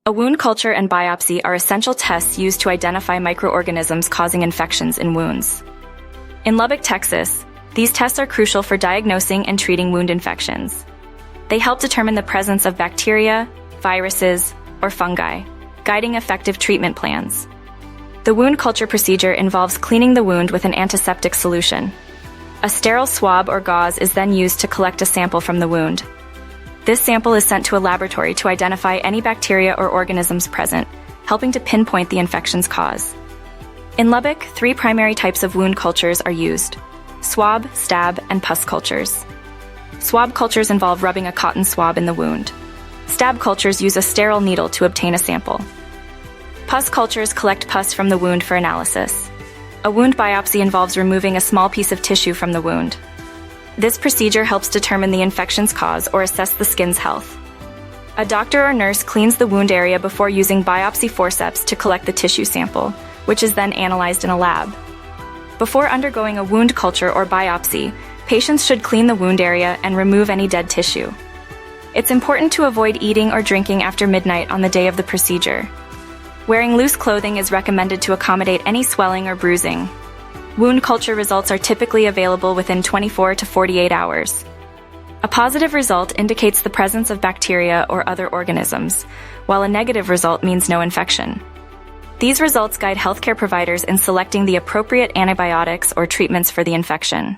A wound culture and biopsy are essential tests used to identify microorganisms causing infections in wounds. In Lubbock, Texas, these tests are crucial for diagnosing and treating wound infections. They help determine the presence of bacteria, viruses, or fungi, guiding effective treatment plans. The wound culture procedure involves cleaning the wound with an antiseptic solution. A sterile swab or gauze is then used to collect a sample from the wound. This sample is sent to a laboratory to identify any bacteria or organisms present, helping to pinpoint the infection's cause. In Lubbock, 3 primary types of wound cultures are used: swab, stab, and pus cultures. Swab cultures involve rubbing a cotton swab in the wound. Stab cultures use a sterile needle to obtain a sample. Pus cultures collect pus from the wound for analysis. A wound biopsy involves removing a small piece of tissue from the wound. This procedure helps determine the infection's cause or assess the skin's health. A doctor or nurse cleans the wound area before using biopsy forceps to collect the tissue sample, which is then analyzed in a lab. Before undergoing a wound culture or biopsy, patients should clean the wound area and remove any dead tissue. It's important to avoid eating or drinking after midnight on the day of the procedure. Wearing loose clothing is recommended to accommodate any swelling or bruising. Wound culture results are typically available within 24 to 48 hours. A positive result indicates the presence of bacteria or other organisms, while a negative result means no infection. These results guide healthcare providers in selecting the appropriate antibiotics or treatments for the infection.